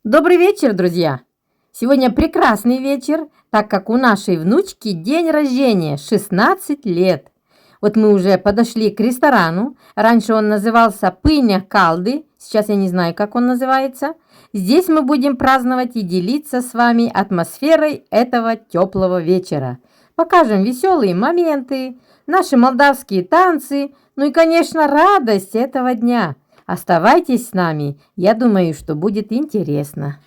Добрый вечер, друзья! Сегодня прекрасный вечер, так как у нашей внучки день рождения, 16 лет. Вот мы уже подошли к ресторану. Раньше он назывался Пыня Калды, сейчас я не знаю, как он называется. Здесь мы будем праздновать и делиться с вами атмосферой этого теплого вечера. Покажем веселые моменты, наши молдавские танцы, ну и, конечно, радость этого дня. Оставайтесь с нами, я думаю, что будет интересно.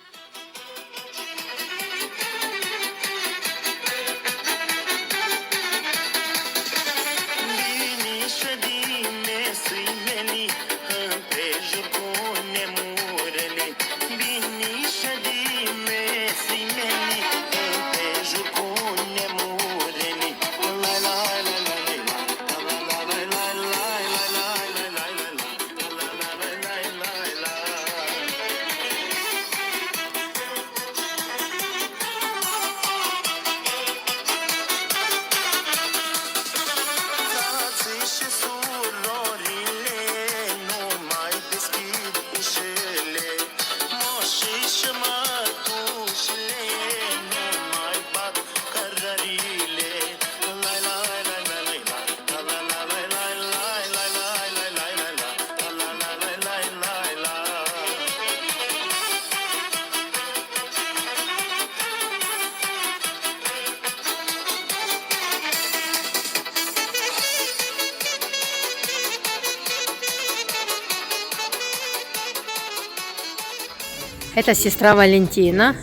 Это сестра Валентина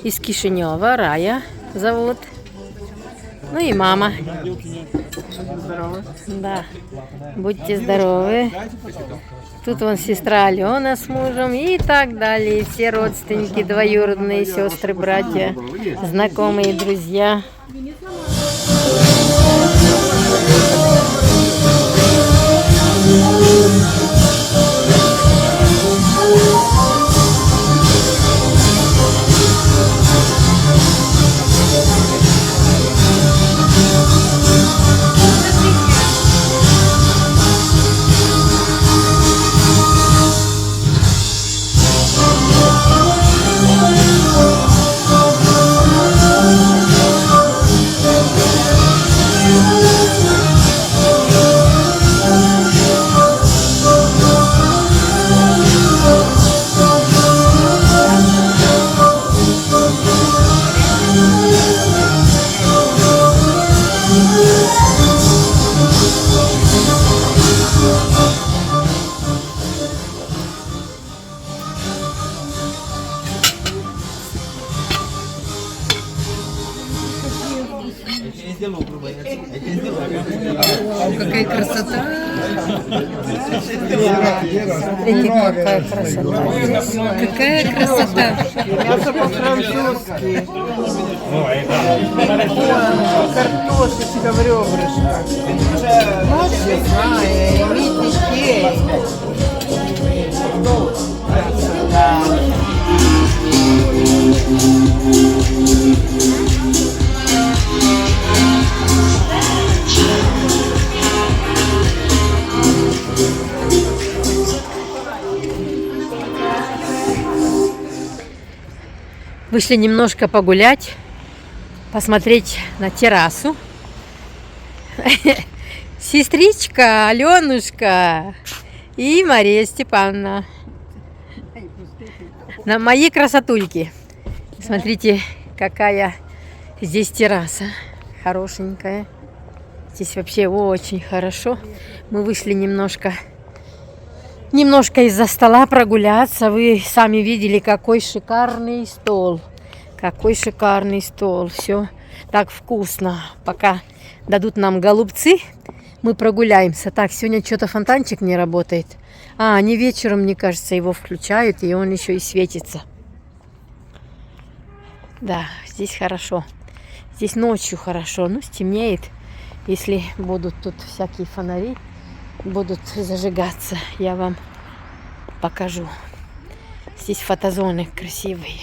из Кишинева, Рая зовут. Ну и мама. Здорово. Да. Будьте здоровы. Тут вон сестра Алена с мужем и так далее. Все родственники, двоюродные сестры, братья, знакомые, друзья. Какая красота! Смотрите, какая красота. Какая красота! Мясо по-французски. Картошечка в ребрышках. Ночью знаю, имейте честь. Вышли немножко погулять, посмотреть на террасу. Сестричка, Аленушка и Мария Степановна. На мои красотульки. Смотрите, какая здесь терраса. Хорошенькая. Здесь вообще очень хорошо. Мы вышли немножко из-за стола прогуляться. Вы сами видели, какой шикарный стол. Какой шикарный стол. Все так вкусно. Пока дадут нам голубцы, мы прогуляемся. Так, сегодня что-то фонтанчик не работает. Они вечером, мне кажется, его включают, и он еще и светится. Да, здесь хорошо. Здесь ночью хорошо. Ну, стемнеет. Если будут тут всякие фонари, будут зажигаться, я вам покажу. Здесь фотозоны красивые.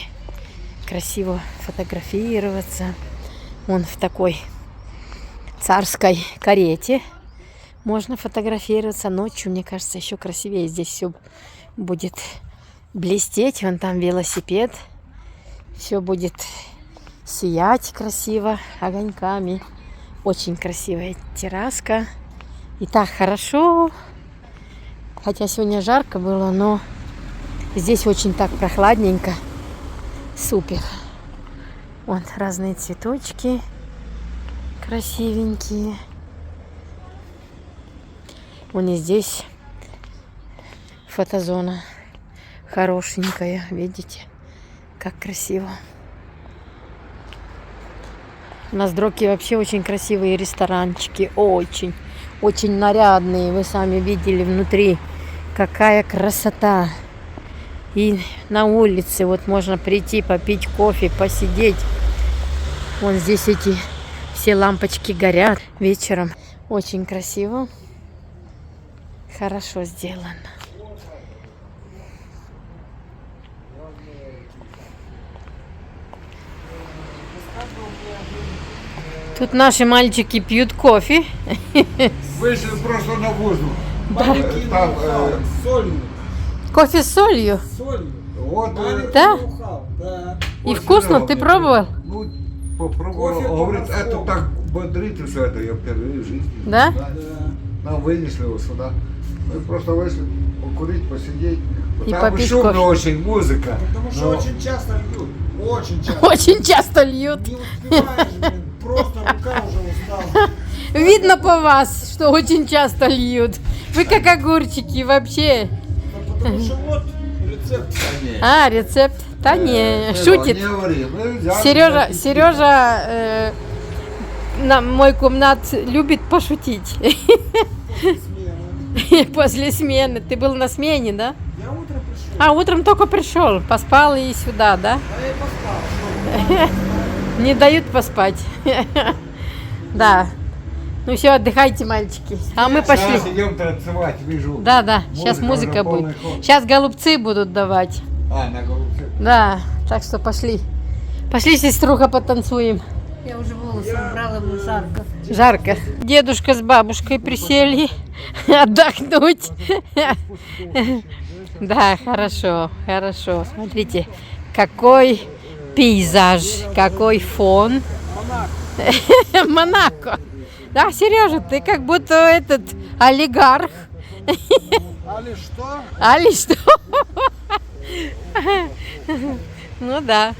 Красиво фотографироваться. Вон в такой царской карете можно фотографироваться. Ночью, мне кажется, еще красивее здесь все будет блестеть. Вон там велосипед. Все будет сиять красиво огоньками. Очень красивая терраска. И так хорошо. Хотя сегодня жарко было, но здесь очень так прохладненько. Супер. Вот разные цветочки красивенькие. Вон и здесь фотозона хорошенькая. Видите, как красиво. На Здроке вообще очень красивые ресторанчики. Очень, очень нарядные. Вы сами видели внутри. Какая красота. И на улице вот можно прийти, попить кофе, посидеть. Вон здесь эти все лампочки горят вечером. Очень красиво. Хорошо сделано. Тут наши мальчики пьют кофе. Вышли просто на воздух. Там солью. Кофе с солью. Вот, Да? да. И вкусно? Ты пробовал? Ну, попробовал. Он говорит, это так бодрит и все это. Я впервые в жизни. Да? Нам вынесли его сюда. Мы просто вышли покурить, посидеть. И Там попить шумно кофе. очень, музыка. Потому что Но очень часто льют. Очень часто. Очень часто льют. Не успеваешь, блин. Просто рука уже устала. Видно по вас, что очень часто льют. Вы как огурчики вообще. Потому что вот рецепт. А, рецепт? Да не, шутит. Не говори. Мы взяли, Сережа, запустили. Сережа, мой комнат любит пошутить. Смены. После смены. Ты был на смене, да? Я утром пришел. А, утром только пришел. Поспал и сюда, да? А я и поспал. Не дают поспать. Да. Ну все, отдыхайте, мальчики. А мы пошли. Сейчас идем танцевать, вижу. Да, да, сейчас музыка уже полный будет. ход. Сейчас голубцы будут давать. А, на голубце. Да, так что пошли. Пошли, сеструха, потанцуем. Я уже волосы убрала, мне жарко. Жарко. Дедушка с бабушкой присели отдохнуть. Да, хорошо, хорошо. Смотрите, какой пейзаж, какой фон. Монако. Да, Сережа, ты как будто этот олигарх. Али что? Али что? Ну да.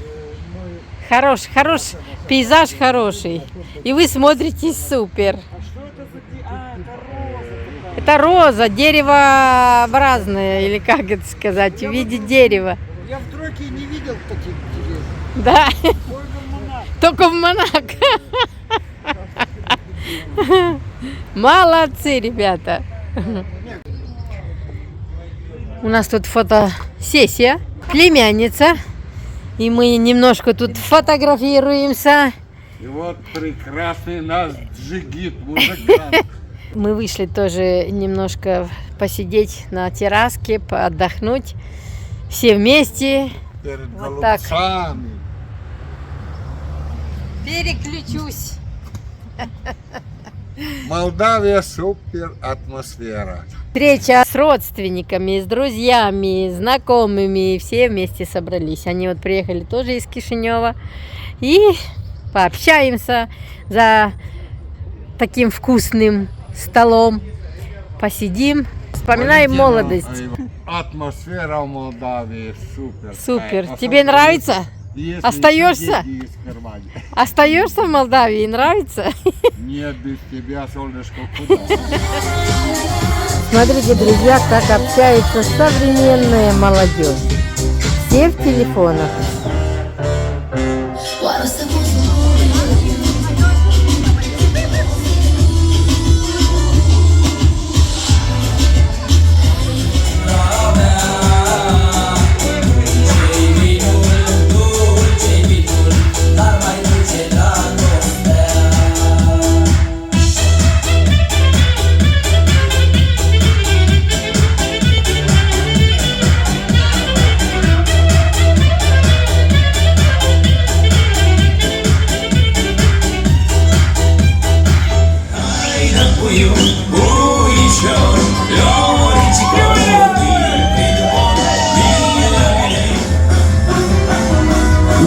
Хорош, пейзаж хороший. И вы смотритесь супер. Что это за... А, это роза такая. Это роза, деревообразное, или как это сказать, в виде дерева. Я в Троке не видел таких деревьев. Да, Только только в Монако. в Монако. Молодцы, ребята. У нас тут фотосессия, племянница. И мы немножко тут фотографируемся. И вот прекрасный наш джигит, музыкант. Мы вышли тоже немножко посидеть на терраске, отдохнуть. Все вместе. Перед Вот так. голубцами. Переключусь. Молдавия супер атмосфера. Встреча с родственниками, с друзьями, знакомыми. Все вместе собрались. Они вот приехали тоже из Кишинева. И пообщаемся за таким вкусным столом. Посидим. Вспоминаем молодость. Атмосфера в Молдавии супер. Супер. Особенно Тебе нравится? если Остаешься? деньги есть в кармане. Остаешься в Молдавии? Нравится? Нет, без тебя, солнышко, куда? Смотрите, друзья, как общается современная молодежь. Все в телефонах.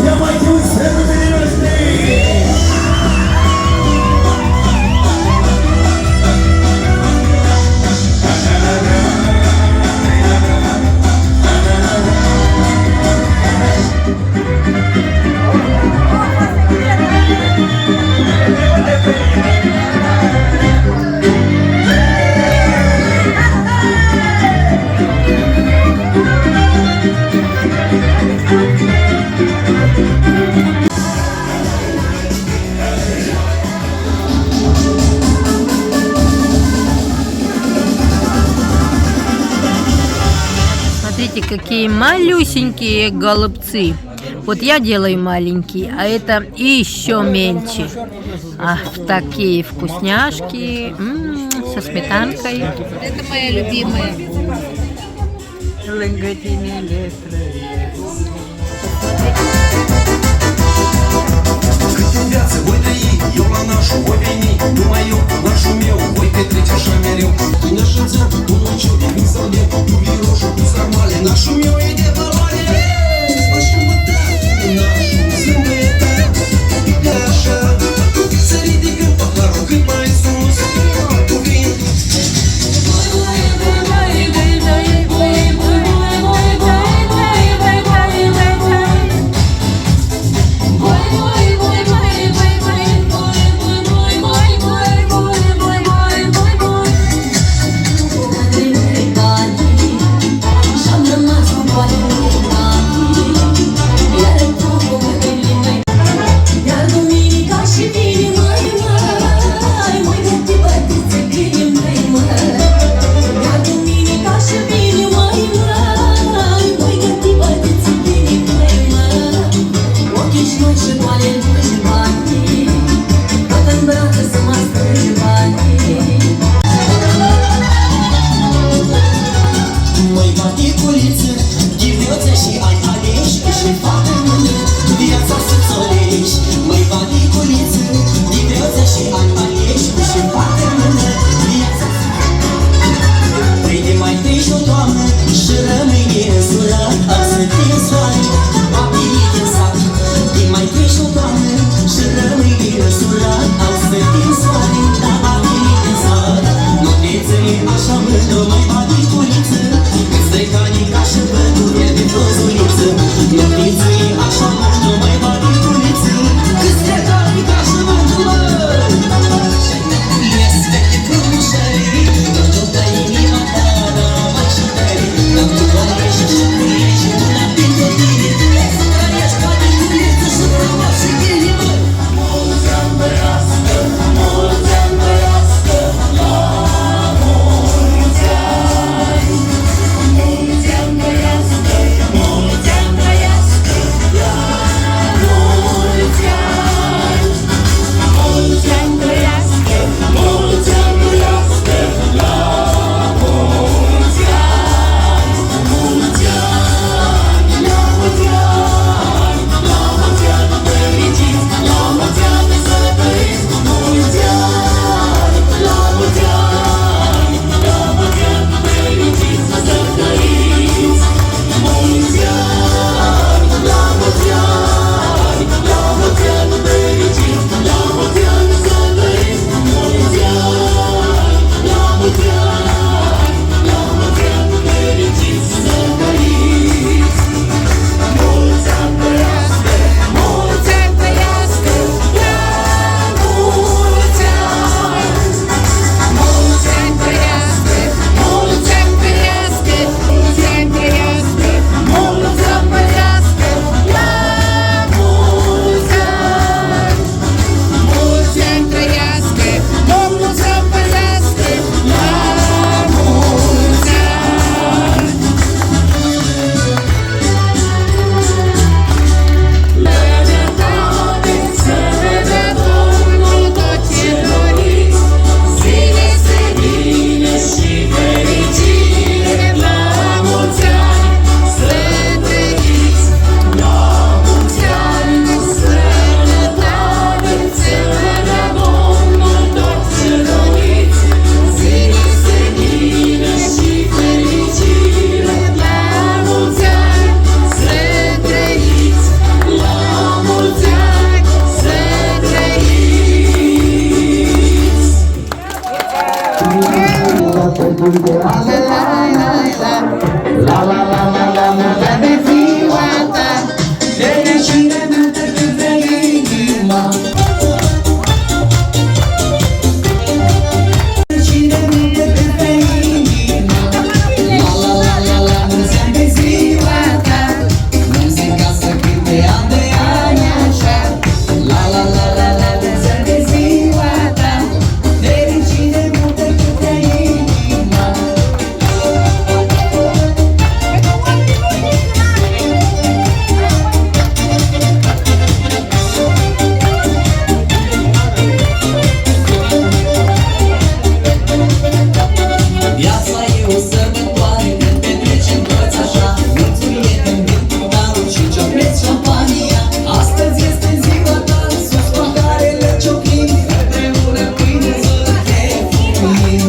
Я боюсь, это перерождение. Смотрите, какие малюсенькие голубцы. Вот я делаю маленькие, а это еще мельче. Ах, такие вкусняшки. Со сметанкой. Это моя любимая. Ланготини летре. Катюбяцы, ой да и, ёла нашу, ой вини, думаю, нашу мел, ой ты третья шамерил. Ты наша дзя, ну ночью, не салде, люби рожу, пусть нормали, нашу мел иди повали. Спашу вот так, нашу землю так, и даша, среди гопахару, гыпа Иисус, увин. La la la la la, multă de ziua ta, fericire multă câte inima. Fericire multă câte inima. La la la la la, mulți ani de ziua ta, muzica să cânte an de ani așa. La la la la la, mulți ani de ziua ta, fericire multă câte inima. Viața e o sărbătoare, când petrecem toți așa. Mulți prieteni vin cu daruri și ciocneți șampania. Astăzi este ziua ta, sus paharele ciocnim, împreună pâine zârte fumim.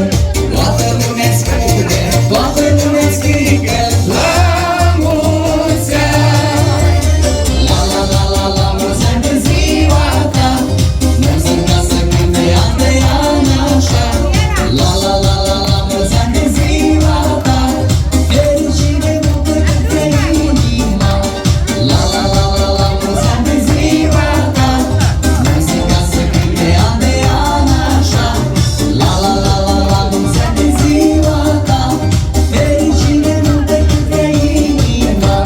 Toată lumea scrie, toată lumea scrie, la mulți ani. La la la la la, mulți ani de ziua ta, muzica să cânte an de an așa. La la la la la, mulți ani de ziua ta, fericire multă câte inima. La la la la la, mulți ani de ziua ta, muzica să cânte an de an așa. La la la la la, mulți ani de ziua ta, fericire multă câte inima.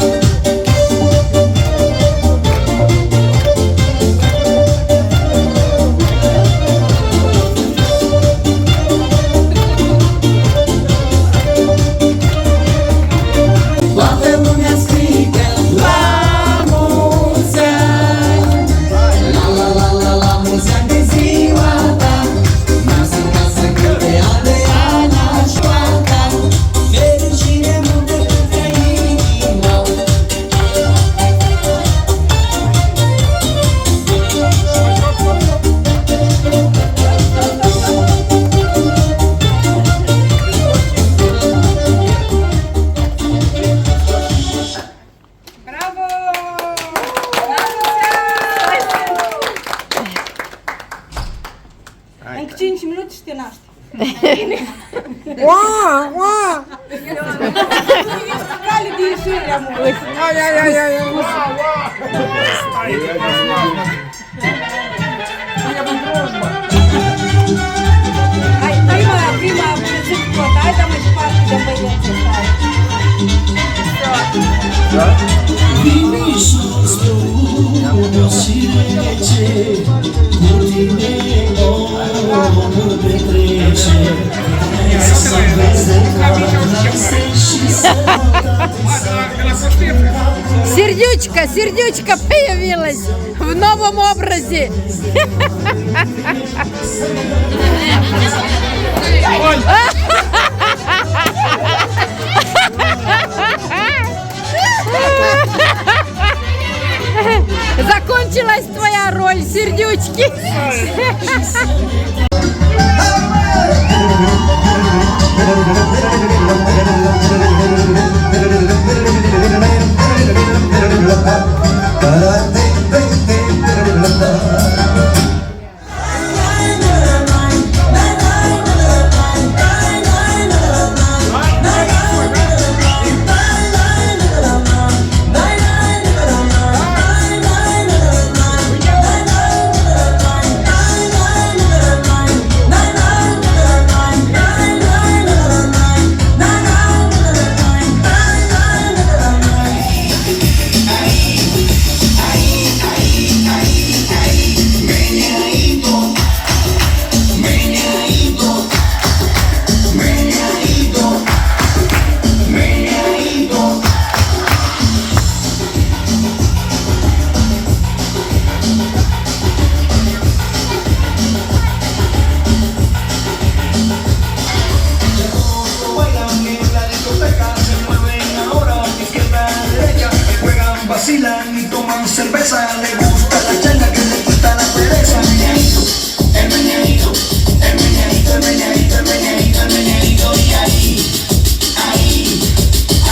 Toată lumea strigă la mulți ani. La la la la la, mulți ani de ziua ta, muzica să cânte an de an așa ta, fericire multă câte inima. Încă 5 minute și te naști. Cale de ieșire, amor. Hai, prima zic tot, hai, dar mai departe de băieți ăsta. Vine sus pe urmă și rece, cu tine omul petrece. Să vezi acasă și să Сердючка появилась в новом образе. Закончилась твоя роль, сердючки. Vacilan y toman cerveza, le gusta la changa que le quita la pereza. El meñadito, el meñadito, el meñadito, el meñadito, el meñadito, y ahí, ahí,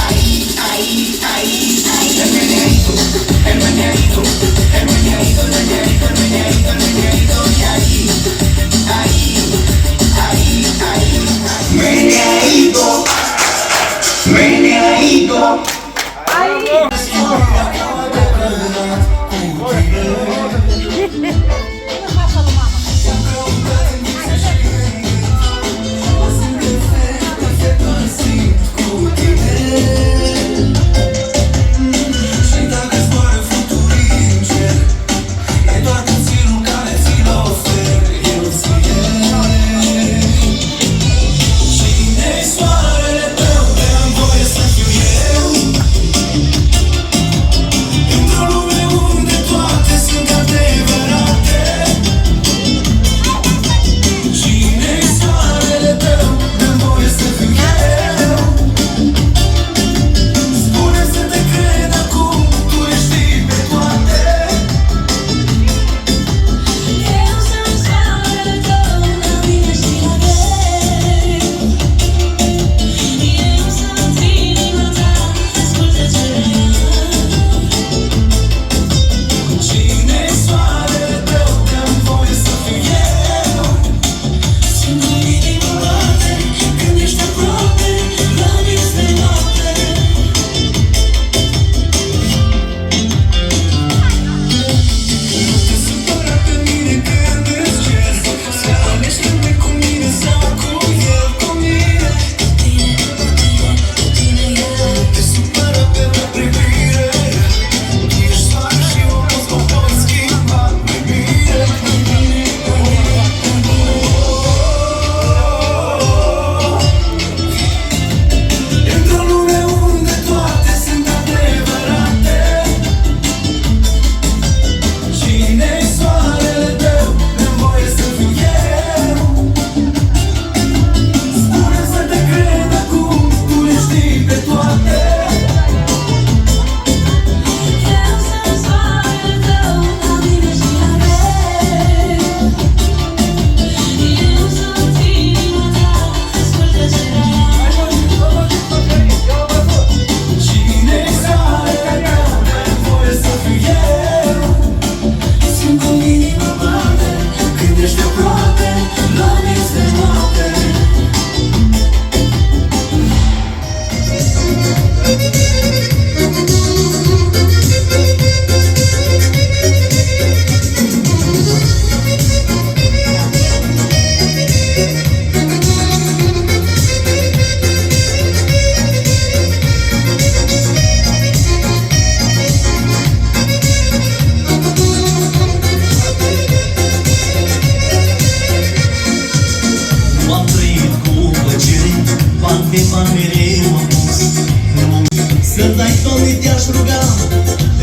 ahí, ahí, ahí, ahí. El meñadito, el meñadito, el meñadito, el meñadito, el meñadito, el meñadito, y ahí, ahí, ahí, ahí, ahí. Meñadito.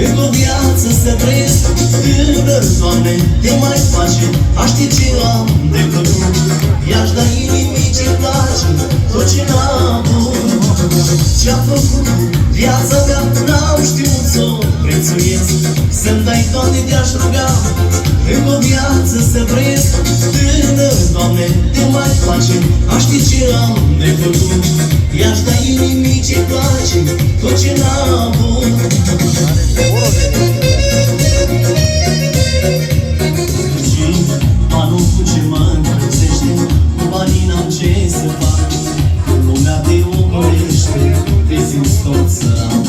Încă o viață să trăiesc tână, Doamne, te mai face, a ști ce am de plăcut. I-aș da inimii ce place, tot ce n-am avut. Ce-a făcut viața mea, n-am știut să o prețuiesc. Să-mi dai, Doamne, te-aș ruga, încă o viață să trăiesc tână, Doamne, te mai face, a ști ce am de făcut. I-aș da inimii ce place, tot ce n-am avut. Și banul cu ce mă încălzește, cu banii n-am ce să fac. Când lumea te omorește, te simți tot sărat.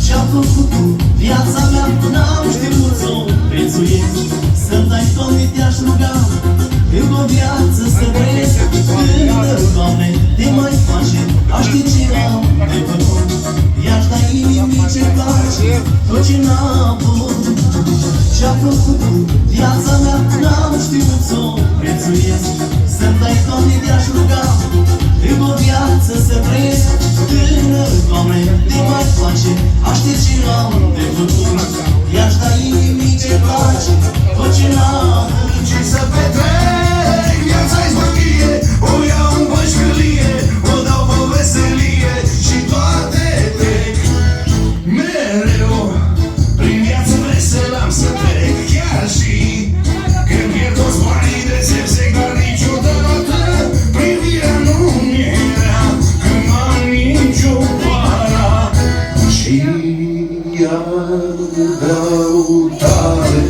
Ce-a făcut cu viața mea, n-am știut să o prețuiesc. Să-mi dai, Doamne, te-aș ruga, încă o viață să trăiesc tână, Doamne, te mai face, a ști ce am de făcut. I-aș da inimii ce place, tot ce n-am avut. Ce-a făcut cu viața mea, n-am știut să o prețuiesc. Să-mi dai, Doamne, te-aș ruga, încă o viață să trăiesc tână, Doamne, te mai face, a ști ce am de făcut. I-aș da inimii ce place, tot ce n-am avut. Ce să petrec, viața-i zbăchie, o iau în bășcălie, o dau pe veselie și toate trec. Mereu, prin viață vesel am să trec, chiar și când pierd toți banii de zepsec, dar niciodată privirea nu-mi era când n-am nicio para. Și iar dau tare,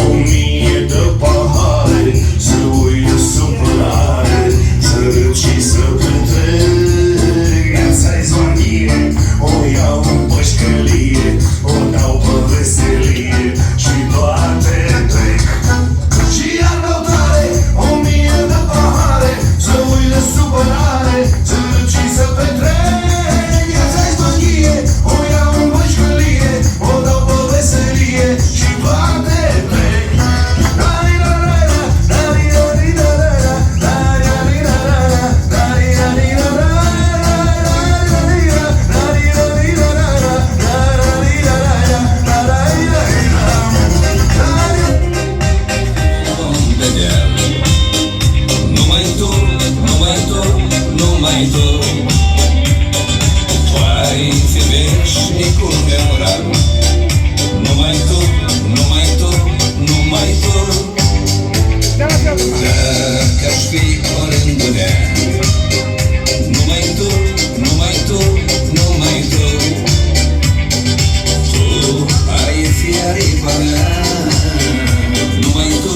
1000 de pahare, să uit supărare, să râd și să petrec. Viața-i zvanie, o iau în bășcălie, o dau pe veselie și toate trec. Și iar dau tare, 1000 de pahare, să uit de supărare, să râd și să petrec. Viața-i zvanie, o iau în bășcălie, o dau pe veselie și toate trec. Numai tu, numai tu, numai tu Vai fi veșnicul meu rar. Numai tu, numai tu, numai tu. Dacă-aș fi oricândunea, numai tu, numai tu, numai tu. Tu ai fi aripa mea. Numai tu,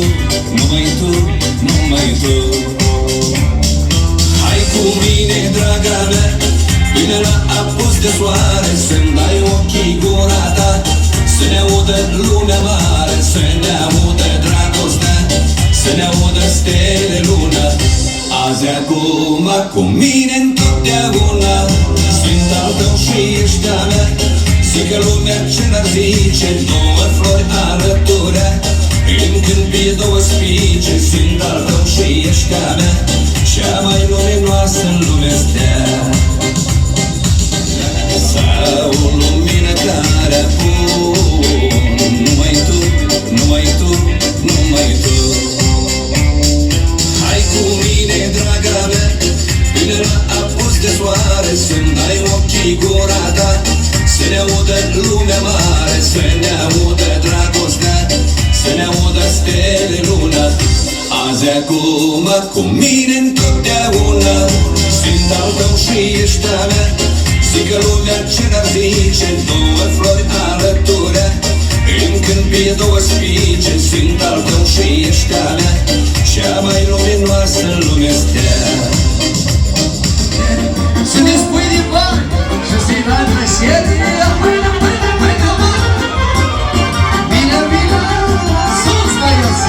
numai tu, numai tu. Hai cu mine, draga mea, până la apus de soare, să-mi dai ochii gura ta, să ne audă lumea mare, să ne audă dragostea, să ne audă stele lună. Azi acum, cu mine întotdeauna, sunt al tău și ești a mea. Zică lumea ce n-ar zice, două flori alăturea, îmi câmpie două spice, sunt al tău și ești a mea, cea mai luminoasă în lumea stea. Sau lumină care apun, numai tu, numai tu, numai tu. Hai cu mine, draga mea, până la apus de soare, să-mi dai ochii gura ta, să ne audă lumea mare, să ne audă dragostea, să ne audă stele lună. Azi acum, cu mine întotdeauna, sunt al tău și ești a mea. Zică lumea ce n-ar zice, două flori alăturea, îmi câmpie două spice, sunt al tău și ești a mea, cea mai luminoasă în lumea stea. Să ne spui de bani și să-i dai plăcere, pâine, pâine, pâine, bani. Bine, bine, sus, băieți!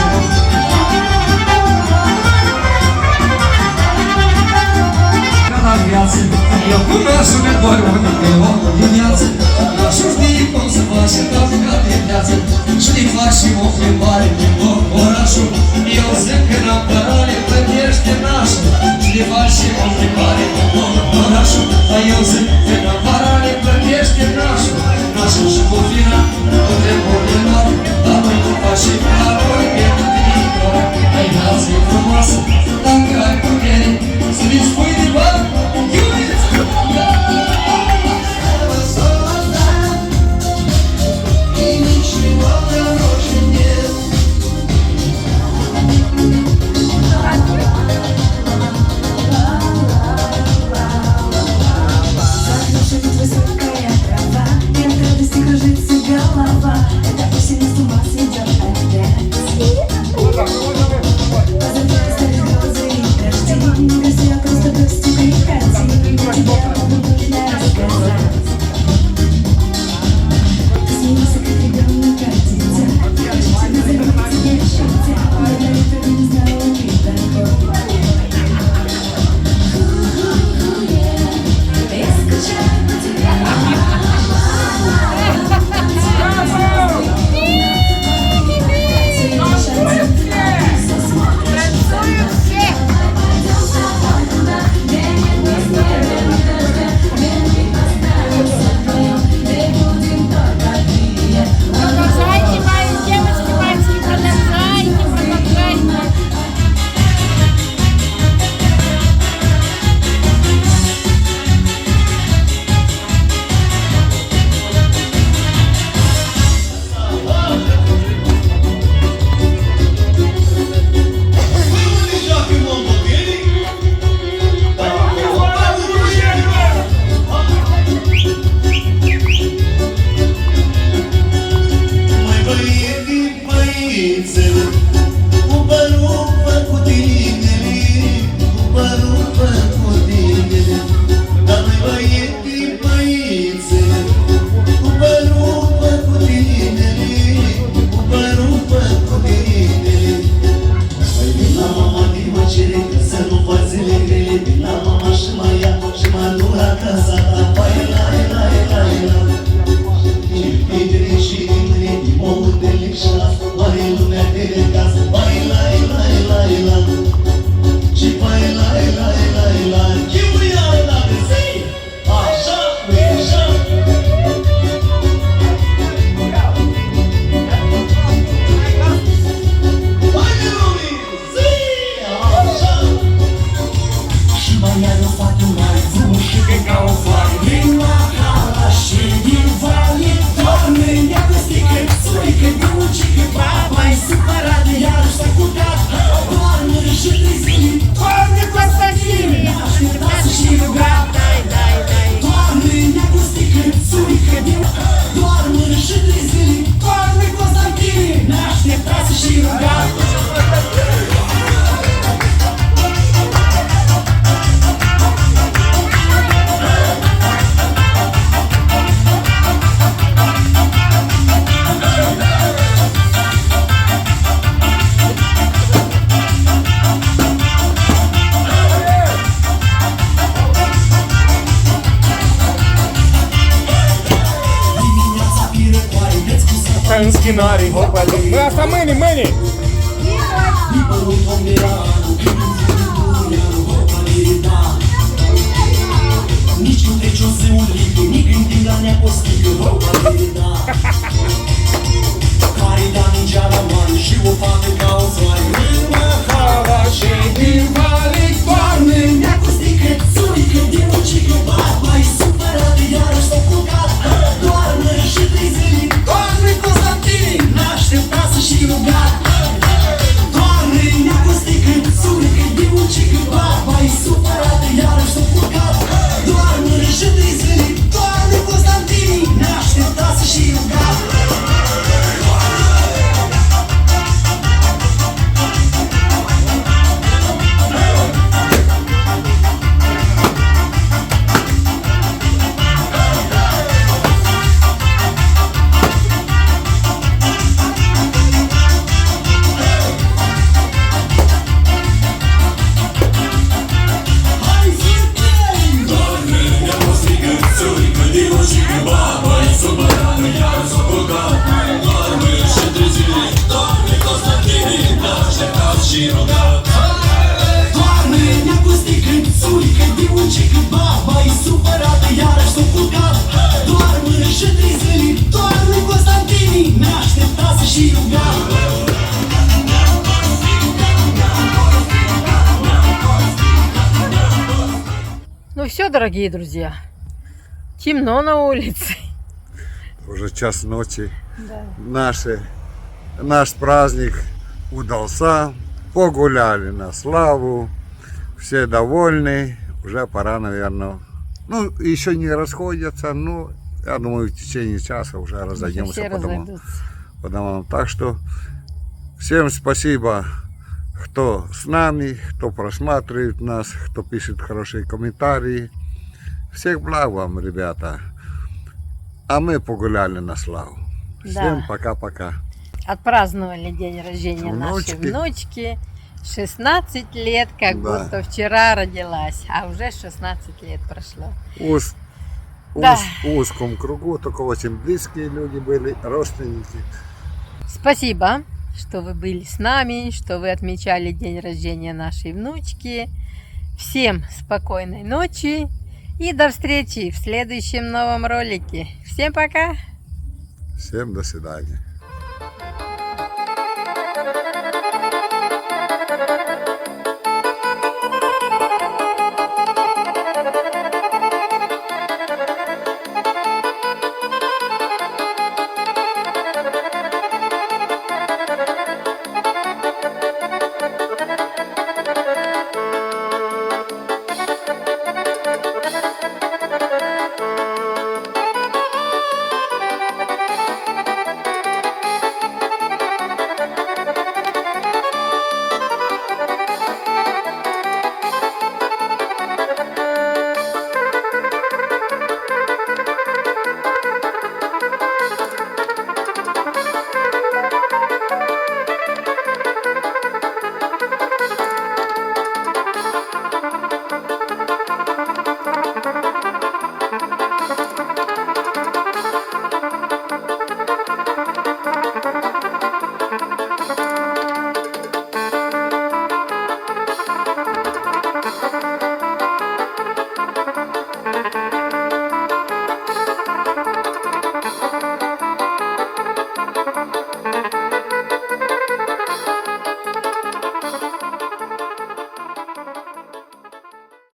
Ca la viață, eu cu nașul mi-a doar unii pe om de viață. Nașul știe cum să face tafica de viață, știi faci și o plimbare din orașul. Eu zic că n-am părare, plătește nașul, știi faci și o plimbare din orașul. Dar eu zic că n-am părare, plătește nașul, nașul și cu fina. Кінарі гопалі. Маса мені, мені! Nici nu trece o zi un litru, nici când din ne postiu care da ningea la mani și o fată ca o zoare. Mă hava și din valic toarne, ne-a costit că țurică din mucică, mai supărată iarăși s-o culcat. Doarnă și 3 zile, doarne Constantini, n-aștepta să-și rugat. Doarne, ne-a costit că țurică din mucică, mai supărată iarăși s-o culcat. Doarnă și 3 zile, doarne Constantini, n-aștepta să-și rugat. Ну все, дорогие друзья, темно на улице. Уже час ночи. Наш праздник удался. Погуляли на славу. Все довольны. Уже пора, наверное. Ну, еще не расходятся, но я думаю, в течение часа уже разойдемся по домам. Так что всем спасибо, кто с нами, кто просматривает нас, кто пишет хорошие комментарии. Всех благ вам, ребята. А мы погуляли на славу. Всем пока-пока. Отпраздновали день рождения нашей внучки. 16 лет, как будто вчера родилась, а уже 16 лет прошло. В узком кругу, только очень близкие люди были, родственники. Спасибо, что вы были с нами, что вы отмечали день рождения нашей внучки. Всем спокойной ночи и до встречи в следующем новом ролике. Всем пока! Всем до свидания.